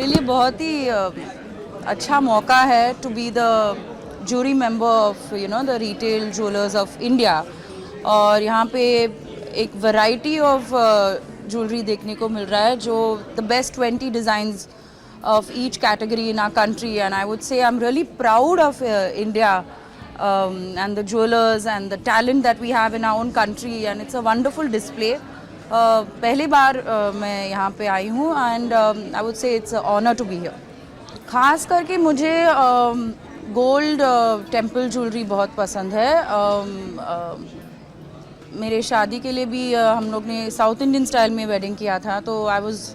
लिए बहुत ही अच्छा मौका है to be the jury member of the retail jewellers of India. और यहाँ पे एक वैरायटी ऑफ ज्वेलरी देखने को मिल रहा है, जो the best 20 designs of each category in our country, and I would say I'm really proud of India and the jewelers and the talent that we have in our own country, and it's a wonderful display. पहली बार मैं यहाँ पे आई हूँ and I would say it's an honor to be here. ख़ास करके मुझे gold temple jewellery बहुत पसंद है। मेरे शादी के लिए भी हम लोग ने साउथ इंडियन स्टाइल में वेडिंग किया था, तो I was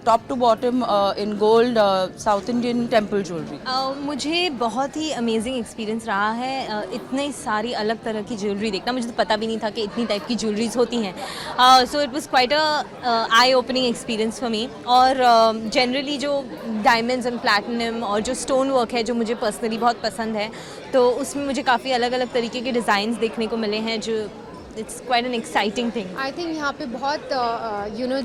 top to bottom in gold South Indian temple jewellery. मुझे बहुत ही अमेजिंग एक्सपीरियंस रहा है इतनी सारी अलग तरह की ज्वेलरी देखना। मुझे तो पता भी नहीं था कि इतनी टाइप की ज्वेलरीज होती हैं। So it was quite a I opening experience for me. और जनरली जो डायमंड्स एंड प्लैटिनम और जो स्टोन वर्क है, जो मुझे पर्सनली बहुत पसंद है, तो उसमें मुझे काफ़ी अलग अलग तरीके के डिज़ाइंस देखने को मिले हैं, जो it's quite an exciting thing. I think यहाँ पे बहुत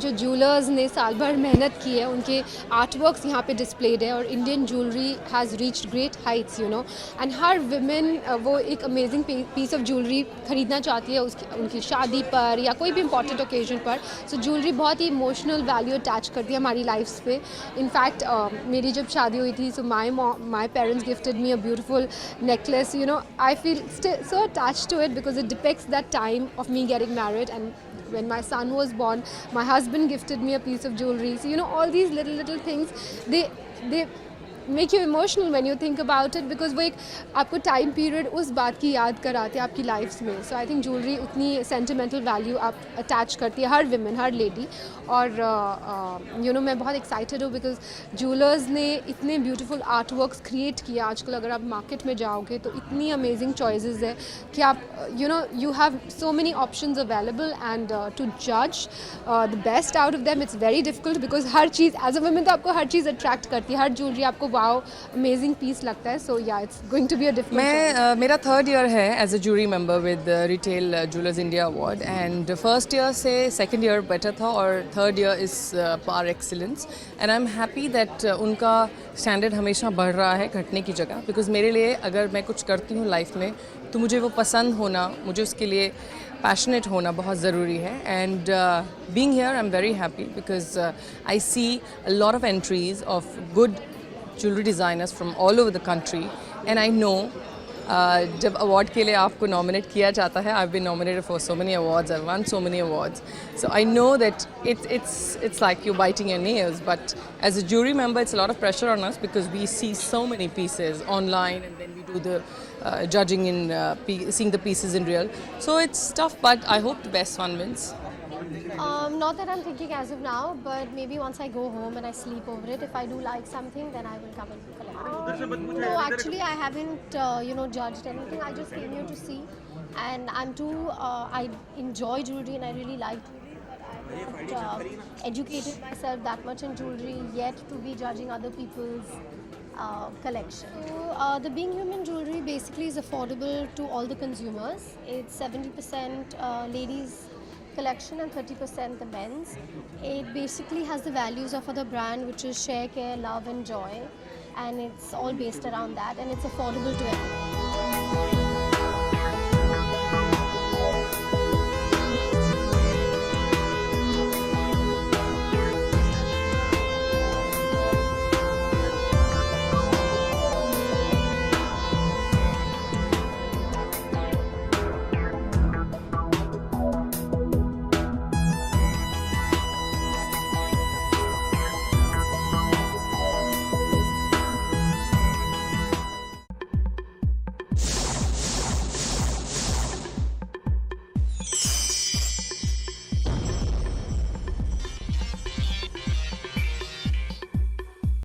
जो ज्वेलर्स ने साल भर मेहनत की है, उनके आर्ट वर्क्स यहाँ पे डिस्प्लेड है, और Indian jewellery has reached great Heights and her women वो एक अमेजिंग पीस ऑफ ज्वेलरी खरीदना चाहती है उनकी शादी पर या कोई भी इंपॉर्टेंट ओकेजन पर। सो ज्वेलरी बहुत ही इमोशनल वैल्यू अटैच करती है हमारी लाइफ्स पे। इनफैक्ट मेरी जब शादी हुई थी, so my parents gifted me a beautiful necklace. I feel so attached to it because it depicts that time of me getting married, and when my son was born, my husband gifted me a piece of jewelry. So all these little things, they make you emotional when you think about it, because वो एक आपको time period उस बात की याद कराते हैं आपकी लाइफ्स में। सो आई थिंक ज्वेलरी उतनी सेंटिमेंटल वैल्यू आप अटैच करती है हर विमेन, हर लेडी। और मैं बहुत एक्साइटेड हूँ बिकॉज ज्वेलर्स ने इतने ब्यूटीफुल आर्ट वर्क्स क्रिएट किया। आजकल अगर आप मार्केट में जाओगे तो इतनी अमेजिंग चॉइसेस है कि आप you have so many options available, and to जज the best out of them it's very difficult, because हर चीज़ एज अ वुमेन तो आपको हर चीज़ अट्रैक्ट करती है, हर ज्वेलरी आपको वाओ अमेजिंग पीस लगता है। So ya it's going to be a different. मेरा 3rd ईयर है as a jury member with retail jewellers India award, and first year से 2nd ईयर बेटर था और 3rd year is par excellence, and I am happy that उनका standard हमेशा बढ़ रहा है घटने की जगह। बिकॉज मेरे लिए अगर मैं कुछ करती हूँ लाइफ में, तो मुझे वो पसंद होना, मुझे उसके लिए पैशनेट होना बहुत ज़रूरी है। And being here I am very happy because I see a lot of entries of good jewelry designers from all over the country, and I know जब अवार्ड के लिए आपको नॉमिनेट किया जाता है, I've been nominated for so many awards, I've won so many awards, so I know that it's like you're biting your nails, but as a jury member it's a lot of pressure on us because we see so many pieces online and then we do the judging in seeing the pieces in real, so it's tough, but I hope the best one wins. Not that I'm thinking as of now, but maybe once I go home and I sleep over it, if I do like something, then I will come and collect it. No, actually I haven't, judged anything. I just came here to see, and I'm too, I enjoy jewelry and I really like jewelry, but I haven't educated myself that much in jewelry yet to be judging other people's collection. So, the Being Human jewelry basically is affordable to all the consumers. It's 70% ladies collection and 30% the men's. It basically has the values of other brand, which is share, care, love and joy, and it's all based around that, and it's affordable to everyone.